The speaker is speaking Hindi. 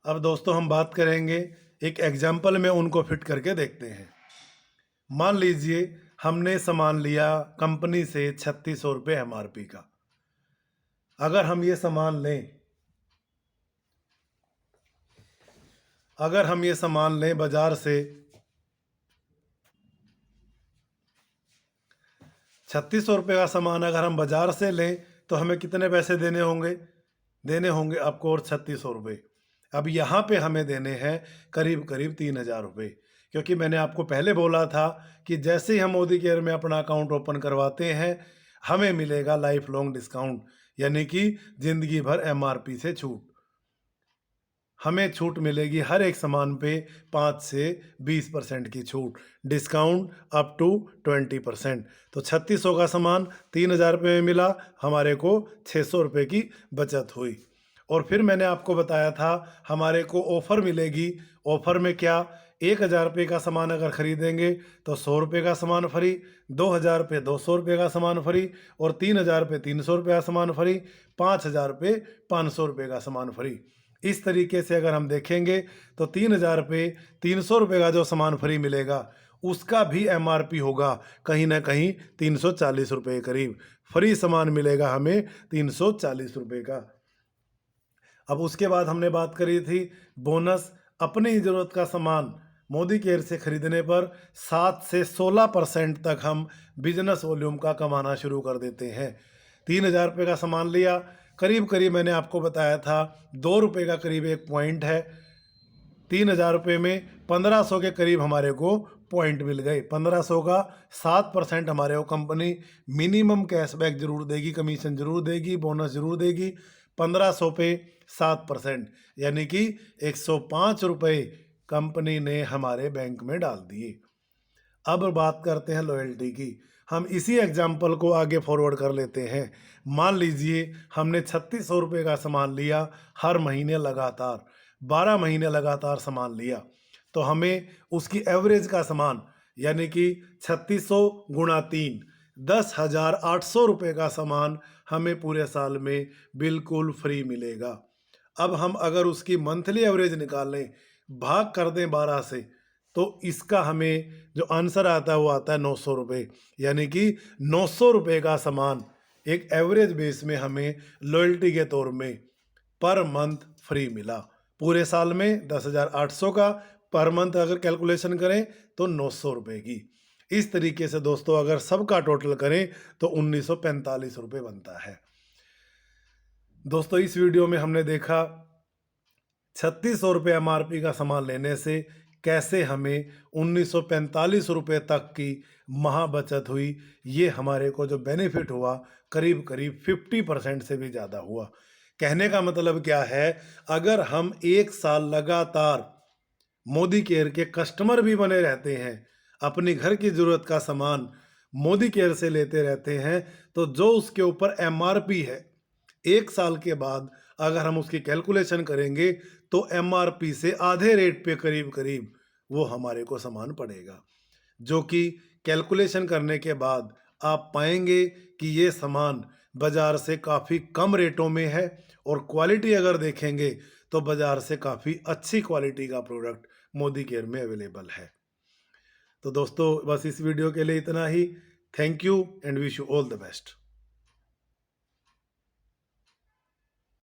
अब दोस्तों हम बात करेंगे, एक एग्जाम्पल में उनको फिट करके देखते हैं। मान लीजिए हमने सामान लिया कंपनी से 3600 रुपये MRP का। अगर हम ये सामान लें बाजार से 3600 रुपये का सामान अगर हम बाजार से लें तो हमें कितने पैसे देने होंगे आपको, और 3600 रुपये। अब यहाँ पे हमें देने हैं करीब करीब 3000 रुपये, क्योंकि मैंने आपको पहले बोला था कि जैसे ही हम मोदी केयर में अपना अकाउंट ओपन करवाते हैं हमें मिलेगा लाइफ लॉन्ग डिस्काउंट, यानी कि ज़िंदगी भर MRP से छूट। हमें छूट मिलेगी हर एक सामान पे 5 से 20% की छूट, डिस्काउंट अप टू 20%। तो 3600 का सामान 3000 रुपये में मिला, हमारे को 600 रुपये की बचत हुई। और फिर मैंने आपको बताया था हमारे को ऑफ़र मिलेगी। ऑफ़र में क्या, 1000 रुपये का सामान अगर ख़रीदेंगे तो 100 रुपये का सामान फ्री, 2000 रुपये 200 रुपये का सामान फ्री, और 3000 रुपये 300 रुपये का सामान फ्री, 5000 रुपये 500 रुपये का सामान फ्री। इस तरीके से अगर हम देखेंगे तो 3000 रुपये 300 रुपये का जो सामान फ्री मिलेगा उसका भी MRP होगा कहीं ना कहीं 340 रुपये करीब। फ्री सामान मिलेगा हमें 340 रुपये का। अब उसके बाद हमने बात करी थी बोनस। अपनी ज़रूरत का सामान मोदी केयर से खरीदने पर 7 से 16% तक हम बिजनेस वॉल्यूम का कमाना शुरू कर देते हैं। 3000 रुपये का सामान लिया, करीब करीब मैंने आपको बताया था 2 रुपये का करीब एक पॉइंट है। 3000 रुपये में 1500 के करीब हमारे को पॉइंट मिल गए। 1500 का 7% हमारे को कंपनी मिनिमम कैशबैक जरूर देगी, कमीशन जरूर देगी, बोनस जरूर देगी। 1500 पे 7%, यानी कि 105 रुपये कंपनी ने हमारे बैंक में डाल दिए। अब बात करते हैं लॉयल्टी की। हम इसी एग्जाम्पल को आगे फॉरवर्ड कर लेते हैं। मान लीजिए हमने 3600 रुपये का सामान लिया, हर महीने लगातार 12 महीने लगातार सामान लिया, तो हमें उसकी एवरेज का सामान यानी कि 3600 गुणा 3 10,800 रुपये का सामान हमें पूरे साल में बिल्कुल फ्री मिलेगा। अब हम अगर उसकी मंथली एवरेज निकालें, भाग कर दें 12 से, तो इसका हमें जो आंसर आता है वो आता है 900 रुपये, यानी कि 900 रुपये का सामान एक एवरेज बेस में हमें लॉयल्टी के तौर में पर मंथ फ्री मिला। पूरे साल में 10,800 का, पर मंथ अगर कैलकुलेशन करें तो 900 रुपये की। इस तरीके से दोस्तों अगर सबका टोटल करें तो 1945 रुपये बनता है। दोस्तों इस वीडियो में हमने देखा 3600 रुपये MRP का सामान लेने से कैसे हमें 1945 रुपये तक की महा बचत हुई। ये हमारे को जो बेनिफिट हुआ करीब करीब 50% से भी ज़्यादा हुआ। कहने का मतलब क्या है, अगर हम एक साल लगातार मोदी केयर के कस्टमर भी बने रहते हैं, अपनी घर की ज़रूरत का सामान मोदी केयर से लेते रहते हैं, तो जो उसके ऊपर MRP है, एक साल के बाद अगर हम उसकी कैलकुलेशन करेंगे तो MRP से आधे रेट पे करीब करीब वो हमारे को सामान पड़ेगा, जो कि कैलकुलेशन करने के बाद आप पाएंगे कि ये सामान बाज़ार से काफ़ी कम रेटों में है, और क्वालिटी अगर देखेंगे तो बाज़ार से काफ़ी अच्छी क्वालिटी का प्रोडक्ट मोदी केयर में अवेलेबल है। तो दोस्तों बस इस वीडियो के लिए इतना ही। Thank you and wish you all the best.